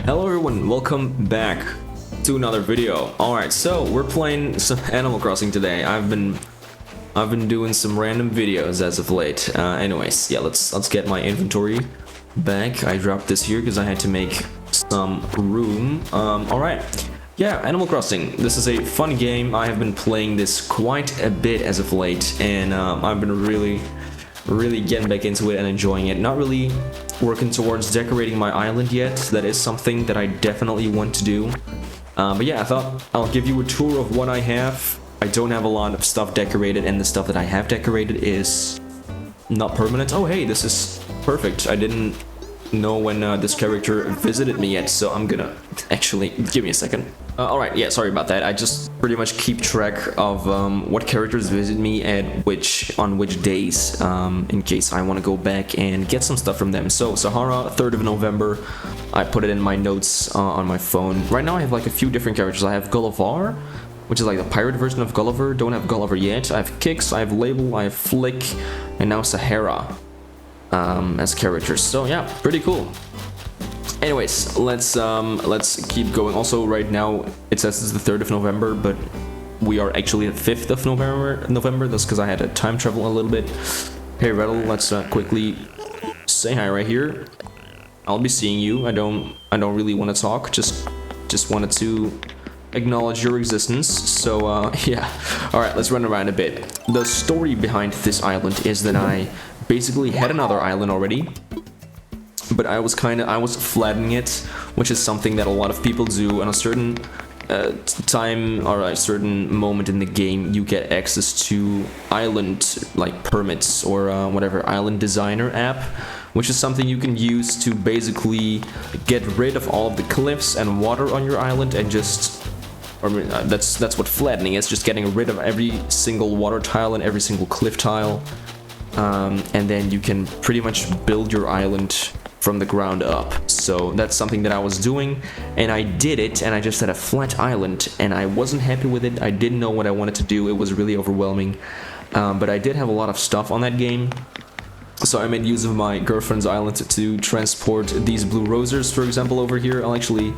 Hello everyone, welcome back to another video. Alright, so we're playing some Animal Crossing today. I've been doing some random videos as of late. Anyways, yeah, let's get my inventory back. I dropped this here because I had to make some room. Alright. Yeah, Animal Crossing. This is a fun game. I have been playing this quite a bit as of late, and I've been really getting back into it and enjoying it. Not really working towards decorating my island yet. That is something that I definitely want to do. But yeah, I thought I'll give you a tour of what I have. I don't have a lot of stuff decorated, and the stuff that I have decorated is not permanent. Oh hey, this is perfect. I didn't know when this character visited me yet, so I'm gonna actually give me a second. Alright, yeah, sorry about that. I just pretty much keep track of what characters visit me at on which days, in case I want to go back and get some stuff from them. So Sahara, 3rd of November, I put it in my notes on my phone. Right now I have like a few different characters. I have Gulliver, which is like the pirate version of Gulliver. Don't have Gulliver yet. I have Kix, I have Label, I have Flick, and now Sahara as characters. So yeah, pretty cool. Anyways, let's keep going. Also, right now it says it's the 3rd of November, but we are actually the 5th of November. That's because I had to time travel a little bit. Hey Rattle, let's quickly say hi right here. I'll be seeing you. I don't really want to talk. Just wanted to acknowledge your existence. So yeah. All right, let's run around a bit. The story behind this island is that I basically had another island already, but I was flattening it, which is something that a lot of people do. On a certain time or a certain moment in the game, you get access to island like permits or whatever, island designer app, which is something you can use to basically get rid of all of the cliffs and water on your island and just, that's what flattening is, just getting rid of every single water tile and every single cliff tile. And then you can pretty much build your island from the ground up. So that's something that I was doing, and I did it, and I just had a flat island, and I wasn't happy with it. I didn't know what I wanted to do. It was really overwhelming, but I did have a lot of stuff on that game. So I made use of my girlfriend's island to transport these blue roses, for example, over here. I'll actually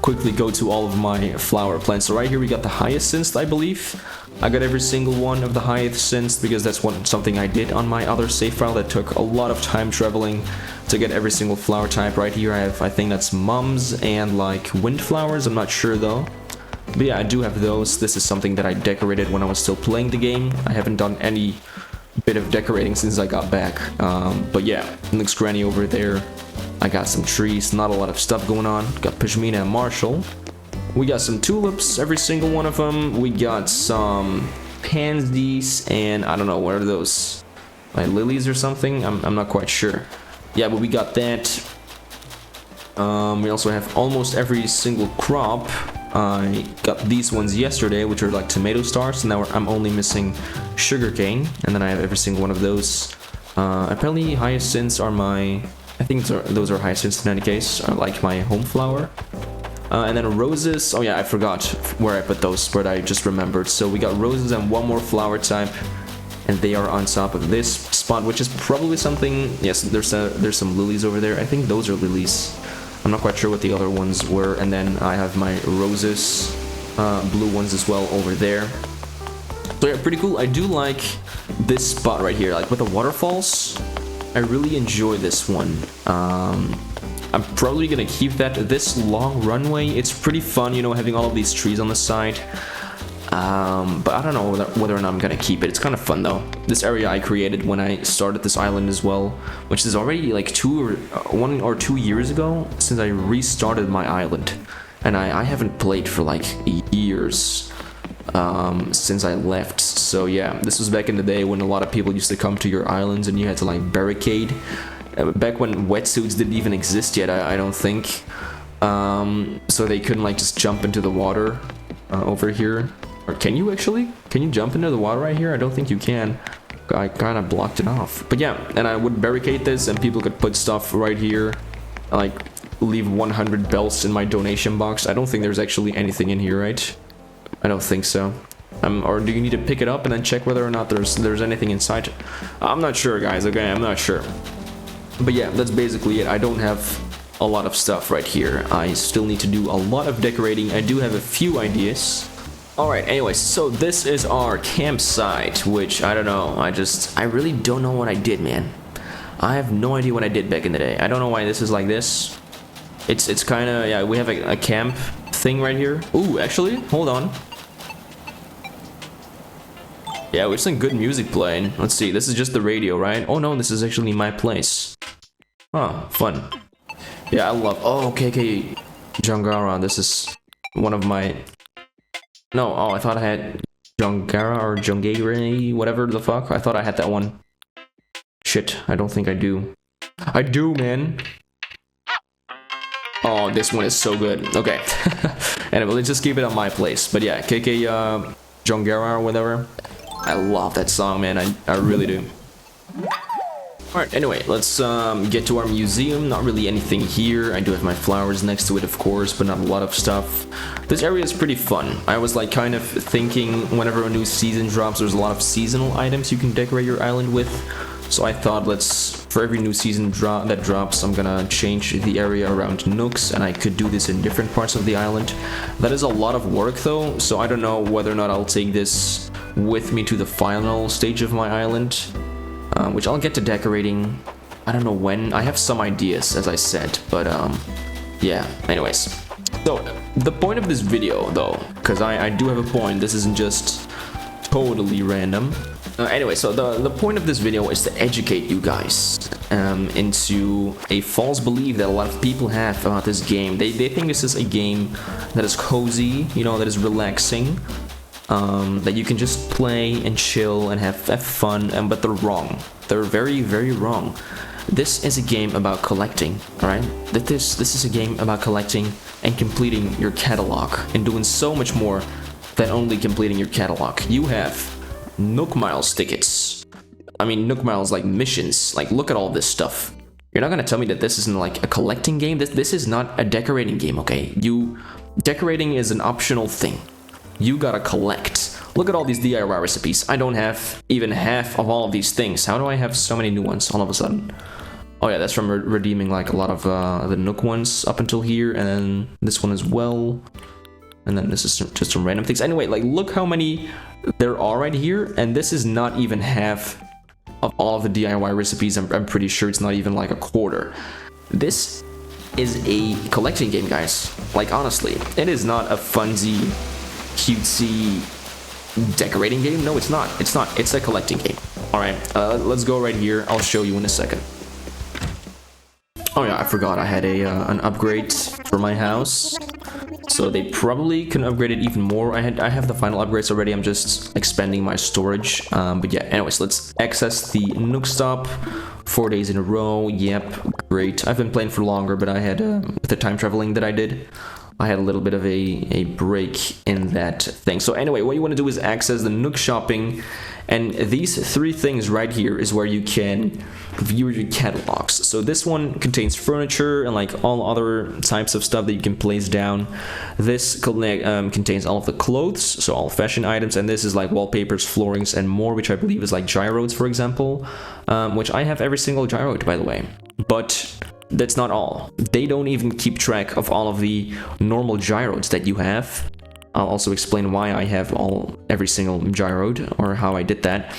quickly go to all of my flower plants. So right here we got the hyacinth, I believe. I got every single one of the hyacinths because that's something I did on my other save file that took a lot of time traveling to get every single flower type. Right here I think that's mums and like windflowers, I'm not sure though. But yeah, I do have those. This is something that I decorated when I was still playing the game. I haven't done any bit of decorating since I got back. But yeah, looks granny over there. I got some trees, not a lot of stuff going on. Got Pashmina and Marshall. We got some tulips, every single one of them. We got some pansies, and I don't know, what are those? Like lilies or something? I'm not quite sure. Yeah, but we got that. We also have almost every single crop. I got these ones yesterday, which are like tomato stars, and now I'm only missing sugarcane, and then I have every single one of those. Apparently hyacinths are my, I think those are hyacinths in any case, are like my home flower. And then roses, oh yeah, I forgot where I put those, but I just remembered. So we got roses and one more flower type, and they are on top of this spot, which is probably something, yes, there's some lilies over there. I think those are lilies. I'm not quite sure what the other ones were. And then I have my roses, blue ones as well over there. So yeah, pretty cool. I do like this spot right here, like with the waterfalls. I really enjoy this one. I'm probably gonna keep that. This long runway, it's pretty fun, you know, having all of these trees on the side. But I don't know whether or not I'm gonna keep it. It's kind of fun though. This area I created when I started this island as well, which is already like 1 or 2 years ago since I restarted my island, and I haven't played for like years since I left. So yeah, this was back in the day when a lot of people used to come to your islands and you had to like barricade. Back when wetsuits didn't even exist yet, I don't think. So they couldn't like just jump into the water over here. Or can you actually? Can you jump into the water right here? I don't think you can. I kind of blocked it off. But yeah, and I would barricade this and people could put stuff right here. Like leave 100 bells in my donation box. I don't think there's actually anything in here, right? I don't think so. Or do you need to pick it up and then check whether or not there's anything inside? I'm not sure, guys. Okay, I'm not sure. But yeah, that's basically it. I don't have a lot of stuff right here. I still need to do a lot of decorating. I do have a few ideas. Alright, anyways, so this is our campsite, which I don't know. I really don't know what I did, man. I have no idea what I did back in the day. I don't know why this is like this. It's kind of, yeah, we have a camp thing right here. Ooh, actually, hold on. Yeah, we have some good music playing. Let's see, this is just the radio, right? Oh no, this is actually my place. Huh, fun. Yeah, I love... Oh, KK Jongara, this is one of my... No, oh, I thought I had Jongara or Jongare, whatever the fuck. I thought I had that one. Shit, I don't think I do. I do, man. Oh, this one is so good. Okay. Anyway, let's just keep it on my place. But yeah, KK Jongara or whatever. I love that song, man. I really do. Alright, anyway, let's get to our museum. Not really anything here. I do have my flowers next to it, of course, but not a lot of stuff. This area is pretty fun. I was like kind of thinking whenever a new season drops, there's a lot of seasonal items you can decorate your island with. So I thought for every new season that drops, I'm gonna change the area around nooks, and I could do this in different parts of the island. That is a lot of work though, so I don't know whether or not I'll take this with me to the final stage of my island, which I'll get to decorating. I don't know when. I have some ideas, as I said, but yeah, anyways. So the point of this video though, because I do have a point, this isn't just totally random. Anyway, so the point of this video is to educate you guys into a false belief that a lot of people have about this game. They think this is a game that is cozy, you know, that is relaxing, that you can just play and chill and have fun, but they're wrong. They're very, very wrong. This is a game about collecting, alright? This is a game about collecting and completing your catalog and doing so much more than only completing your catalog. You have Nook Miles tickets. I mean, Nook Miles like missions. Like, look at all this stuff. You're not gonna tell me that this isn't like a collecting game. This is not a decorating game, okay? Decorating is an optional thing. You gotta collect. Look at all these DIY recipes. I don't have even half of all of these things. How do I have so many new ones all of a sudden? Oh yeah, that's from redeeming like a lot of the Nook ones up until here, and then this one as well. And then this is just some random things. Anyway, like, look how many there are right here, and this is not even half of all of the DIY recipes. I'm pretty sure it's not even like a quarter. This is a collecting game, guys. Like, honestly, it is not a funsy, cutesy decorating game. No, it's not. It's not. It's a collecting game. All right, let's go right here. I'll show you in a second. Oh yeah, I forgot I had an upgrade for my house. So they probably can upgrade it even more. I have the final upgrades already. I'm just expanding my storage. But yeah, anyways, let's access the Nook Stop. 4 days in a row. Yep, great. I've been playing for longer, but I had with the time traveling that I did, I had a little bit of a break in that thing. So anyway, what you want to do is access the Nook shopping, and these 3 things right here is where you can view your catalogs. So this one contains furniture and like all other types of stuff that you can place down. This contains all of the clothes, so all fashion items, and this is like wallpapers, floorings, and more, which I believe is like gyroids, for example, which I have every single gyroid, by the way. But that's not all. They don't even keep track of all of the normal gyroids that you have. I'll also explain why I have every single gyroid, or how I did that.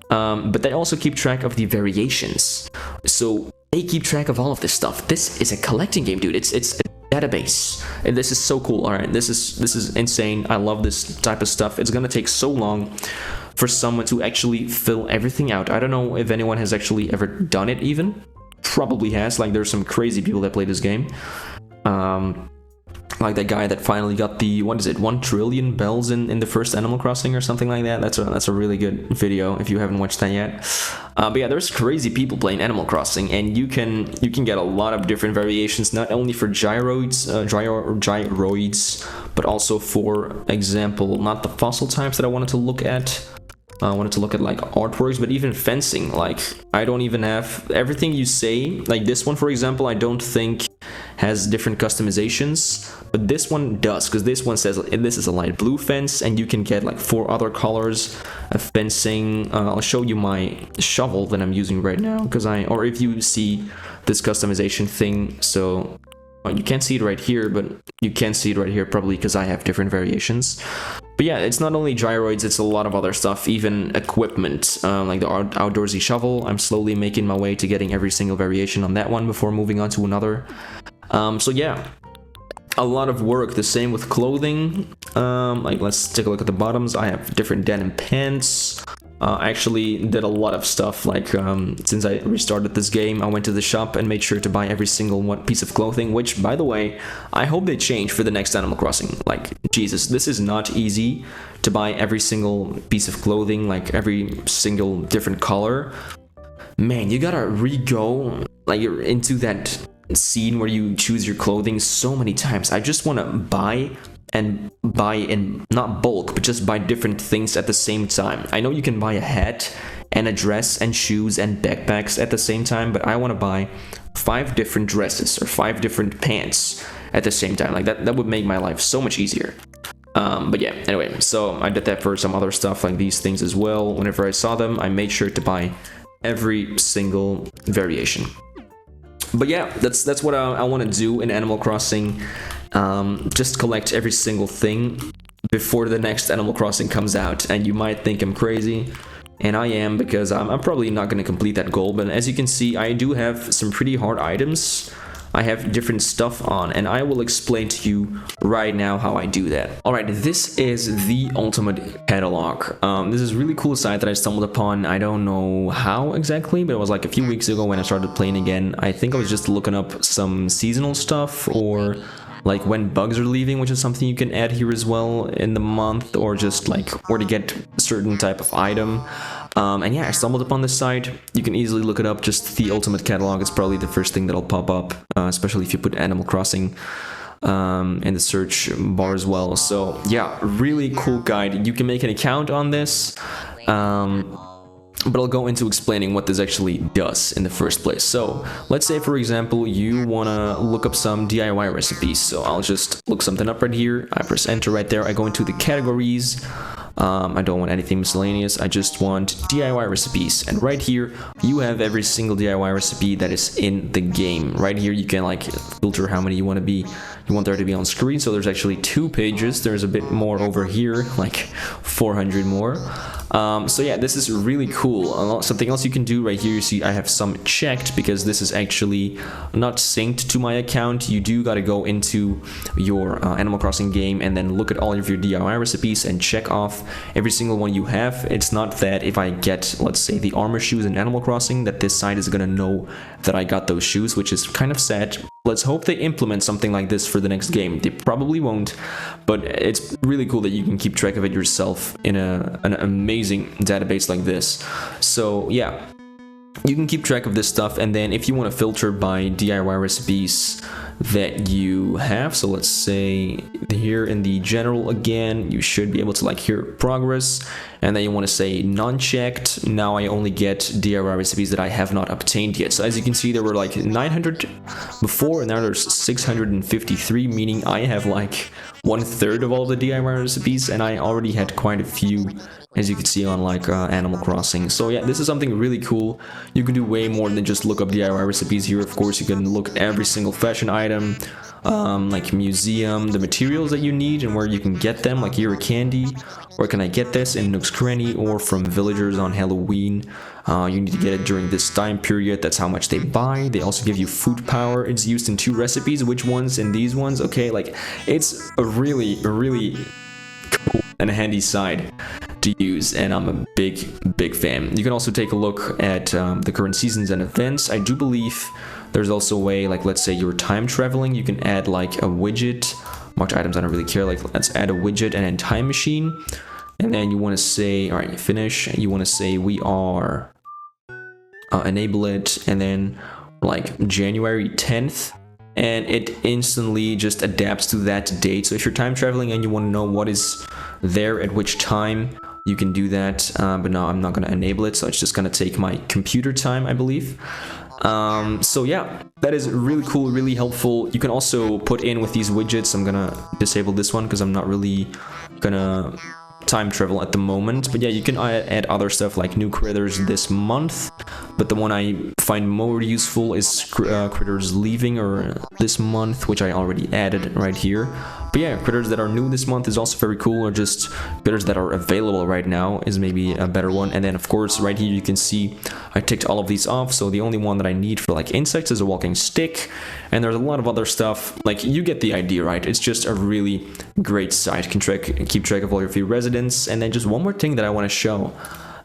But they also keep track of the variations. So they keep track of all of this stuff. This is a collecting game, dude. It's a database, and this is so cool. All right, this is insane. I love this type of stuff. It's gonna take so long for someone to actually fill everything out. I don't know if anyone has actually ever done it even. Probably has. Like, there's some crazy people that play this game. Like that guy that finally got the, what is it, 1 trillion bells in the first Animal Crossing or something like that. That's a really good video if you haven't watched that yet. But yeah, there's crazy people playing Animal Crossing, and you can get a lot of different variations, not only for gyroids, but also, for example, not the fossil types that I wanted to look at. I wanted to look at like artworks, but even fencing. Like, I don't even have everything you say. Like this one, for example, I don't think has different customizations, but this one does, because this one says this is a light blue fence, and you can get like 4 other colors of fencing. I'll show you my shovel that I'm using right now, because or if you see this customization thing, so You can't see it right here, but you can see it right here probably because I have different variations. But yeah, it's not only gyroids, it's a lot of other stuff, even equipment, like the outdoorsy shovel. I'm slowly making my way to getting every single variation on that one before moving on to another. So yeah, a lot of work. The same with clothing. Like let's take a look at the bottoms. I have different denim pants. I actually did a lot of stuff, like since I restarted this game, I went to the shop and made sure to buy every single one piece of clothing, which, by the way, I hope they change for the next Animal Crossing. Like, Jesus, this is not easy to buy every single piece of clothing, like every single different color. Man, you gotta re-go like into that scene where you choose your clothing so many times. I just want to buy in not bulk, but just buy different things at the same time. I know you can buy a hat and a dress and shoes and backpacks at the same time, but I want to buy 5 different dresses or 5 different pants at the same time. Like that would make my life so much easier. But yeah, anyway, so I did that for some other stuff like these things as well. Whenever I saw them, I made sure to buy every single variation. But yeah, that's what I want to do in Animal Crossing. Just collect every single thing before the next Animal Crossing comes out. And you might think I'm crazy, and I am, because I'm probably not going to complete that goal. But as you can see, I do have some pretty hard items. I have different stuff on, and I will explain to you right now how I do that. Alright, this is the ultimate catalog. This is a really cool site that I stumbled upon. I don't know how exactly, but it was like a few weeks ago when I started playing again. I think I was just looking up some seasonal stuff, or like when bugs are leaving, which is something you can add here as well in the month, or just like, or to get a certain type of item. And yeah, I stumbled upon this site. You can easily look it up, just the ultimate catalog. It's probably the first thing that'll pop up, especially if you put Animal Crossing in the search bar as well. So yeah, really cool guide. You can make an account on this. But I'll go into explaining what this actually does in the first place. So let's say, for example, you want to look up some DIY recipes. So I'll just look something up right here. I press enter right there. I go into the categories. I don't want anything miscellaneous. I just want DIY recipes. And right here, you have every single DIY recipe that is in the game. Right here, you can like filter how many you want there to be on screen. So there's actually 2 pages. There's a bit more over here, like 400 more. So yeah, this is really cool. Something else you can do right here, you see I have some checked because this is actually not synced to my account. You do got to go into your Animal Crossing game and then look at all of your DIY recipes and check off every single one you have. It's not that if I get, let's say, the armor shoes in Animal Crossing, that this site is gonna know that I got those shoes, which is kind of sad. Let's hope they implement something like this for the next game. They probably won't, but it's really cool that you can keep track of it yourself in an amazing database like this. So yeah, you can keep track of this stuff, and then if you want to filter by DIY recipes that you have, so let's say here in the general again, you should be able to like hear progress, and then you want to say non-checked. Now I only get DIY recipes that I have not obtained yet. So as you can see, there were like 900 before, and now there's 653, meaning I have like 1/3 of all the DIY recipes, and I already had quite a few, as you can see on like Animal Crossing. So yeah, this is something really cool. You can do way more than just look up DIY recipes here. Of course, you can look at every single fashion item, like museum, the materials that you need and where you can get them, like here a candy. Where can I get this? In Nook's Cranny or from villagers on Halloween. You need to get it during this time period. That's how much they buy. They also give you food power. It's used in 2 recipes. Which ones? In these ones? Okay, like it's a really cool and handy side to use, and I'm a big fan. You can also take a look at the current seasons and events. I do believe there's also a way, like let's say you're time traveling, you can add like a widget. Marked items, I don't really care. Like let's add a widget and then time machine, and then you want to say, all right, finish. You want to say we are enable it, and then like January 10th, and it instantly just adapts to that date. So if you're time traveling and you want to know what is there at which time, you can do that. But no, I'm not going to enable it, so it's just going to take my computer time, I believe. So yeah, that is really cool, really helpful. You can also put in with these widgets. I'm gonna disable this one because I'm not really gonna time travel at the moment, but yeah, you can add other stuff like new critters this month. but the one I find more useful is critters leaving or this month, which I already added right here. But yeah, critters that are new this month is also very cool, or just critters that are available right now is maybe a better one. And then of course right here you can see I ticked all of these off, so the only one that I need for like insects is a walking stick, and there's a lot of other stuff. Like, you get the idea, right? It's just a really great site. You can keep track of all your free residents. And then just one more thing that I want to show,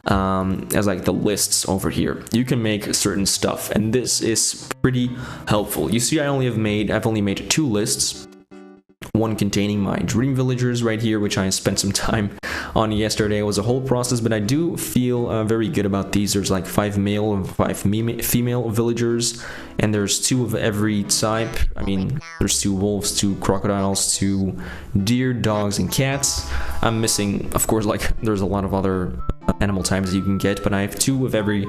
as like the lists over here, you can make certain stuff, and this is pretty helpful. You see, I've only made 2 lists. One containing my dream villagers right here, which I spent some time on yesterday. It was a whole process, but I do feel very good about these. There's like 5 male and 5 female villagers, and there's 2 of every type. I mean, there's 2 wolves, 2 crocodiles, 2 deer, dogs, and cats. I'm missing, of course, like there's a lot of other animal types you can get, but I have 2 of every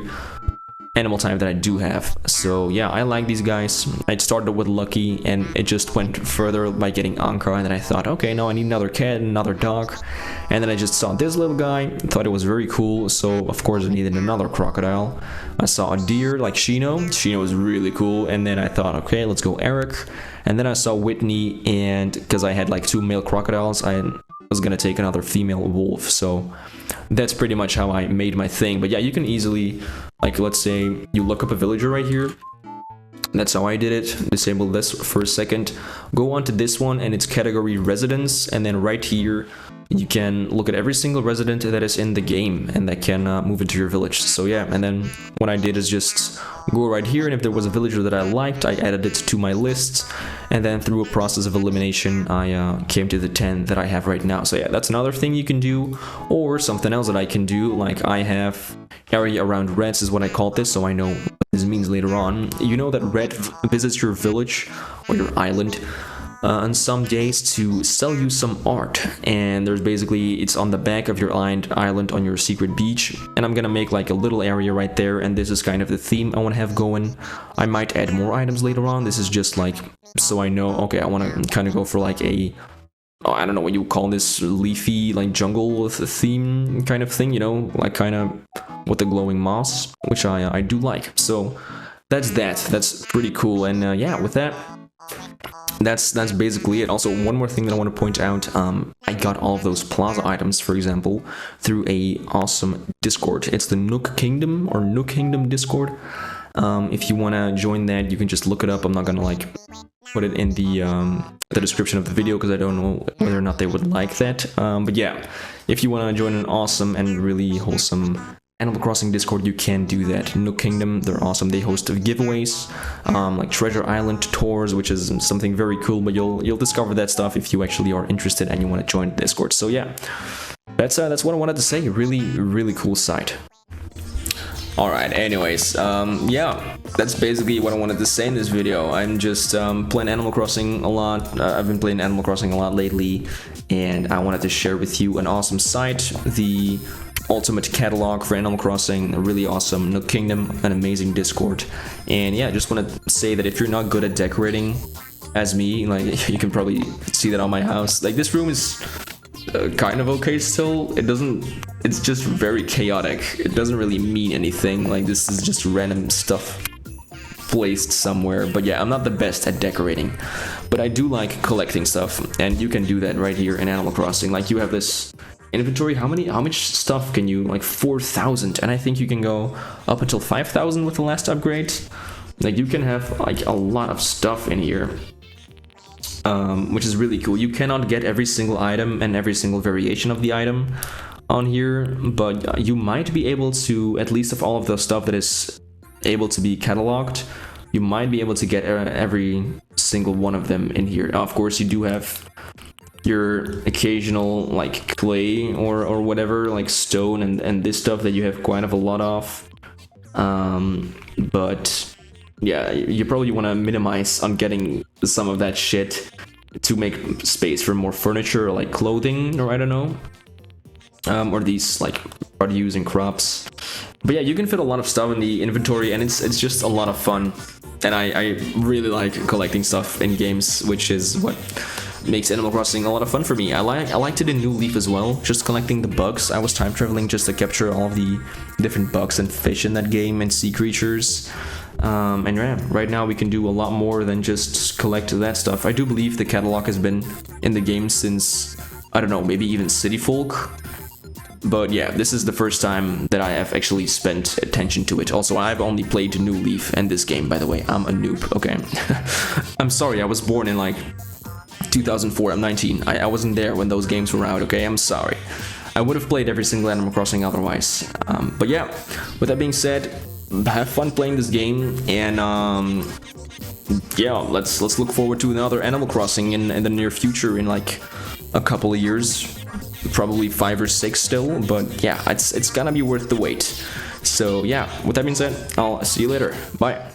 animal type that I do have. So yeah, I like these guys. I started with Lucky, and it just went further by getting Anka, and then I thought, okay, no, I need another cat, another dog, and then I just saw this little guy, thought it was very cool, so of course I needed another crocodile. I saw a deer like Shino was really cool, and then I thought, okay, let's go Eric, and then I saw Whitney, and because I had like 2 male crocodiles, I was gonna take another female wolf. So that's pretty much how I made my thing. But yeah, you can easily, like, let's say you look up a villager right here. That's how I did it. Disable this for a second. Go on to this one, and it's category residence, and then right here you can look at every single resident that is in the game and that can move into your village. So yeah, and then what I did is just go right here, and if there was a villager that I liked, I added it to my list, and then through a process of elimination I came to the 10 that I have right now. So yeah, that's another thing you can do, or something else that I can do, like I have area around reds is what I called this, so I know what this means later on. You know that red visits your village or your island on some days to sell you some art, and there's basically, it's on the back of your island on your secret beach, and I'm gonna make like a little area right there, and this is kind of the theme I want to have going. I might add more items later on. This is just like, so I know, okay, I want to kind of go for like a, oh, I don't know what you call this, leafy, like jungle with a theme kind of thing, you know, like kind of with the glowing moss, which I do like. So that's pretty cool. And yeah, with that, that's basically it. Also, one more thing that I want to point out, I got all of those plaza items, for example, through a awesome Discord. It's the Nook Kingdom or Nook Kingdom Discord. If you want to join that, you can just look it up. I'm not gonna like put it in the description of the video because I don't know whether or not they would like that. But yeah, if you want to join an awesome and really wholesome Animal Crossing Discord, you can do that. Nook Kingdom, they're awesome. They host giveaways, like Treasure Island tours, which is something very cool, but you'll discover that stuff if you actually are interested and you want to join Discord. So yeah, that's what I wanted to say. Really cool site. Alright, anyways, yeah, that's basically what I wanted to say in this video. I'm just playing Animal Crossing a lot. I've been playing Animal Crossing a lot lately, and I wanted to share with you an awesome site, the ultimate catalog for Animal Crossing, a really awesome Nook Kingdom, an amazing Discord. And yeah, I just want to say that if you're not good at decorating as me, like, you can probably see that on my house. Like, this room is kind of okay still. It's just very chaotic. It doesn't really mean anything. Like, this is just random stuff placed somewhere. But yeah, I'm not the best at decorating, but I do like collecting stuff, and you can do that right here in Animal Crossing. Like, you have this inventory. How much stuff can you, like 4,000, and I think you can go up until 5,000 with the last upgrade. Like, you can have like a lot of stuff in here, which is really cool. You cannot get every single item and every single variation of the item on here, but you might be able to, at least of all of the stuff that is able to be cataloged, you might be able to get every single one of them in here. Now, of course, you do have your occasional like clay or whatever, like stone and this stuff that you have quite of a lot of, but yeah, you probably want to minimize on getting some of that shit to make space for more furniture or like clothing, or I don't know, or these like produce and crops. But yeah, you can fit a lot of stuff in the inventory, and it's just a lot of fun, and I really like collecting stuff in games, which is what makes Animal Crossing a lot of fun for me. I liked it in New Leaf as well, just collecting the bugs. I was time traveling just to capture all of the different bugs and fish in that game and sea creatures. And yeah, right now we can do a lot more than just collect that stuff. I do believe the catalog has been in the game since, I don't know, maybe even City Folk. But yeah, this is the first time that I have actually spent attention to it. Also, I've only played New Leaf and this game, by the way. I'm a noob, okay? I'm sorry, I was born in like 2004, I'm 19. I wasn't there when those games were out, okay? I'm sorry. I would have played every single Animal Crossing otherwise. But yeah, with that being said, have fun playing this game, and yeah, let's look forward to another Animal Crossing in the near future, in like a couple of years. Probably 5 or 6 still, but yeah, it's gonna be worth the wait. So yeah, with that being said, I'll see you later. Bye.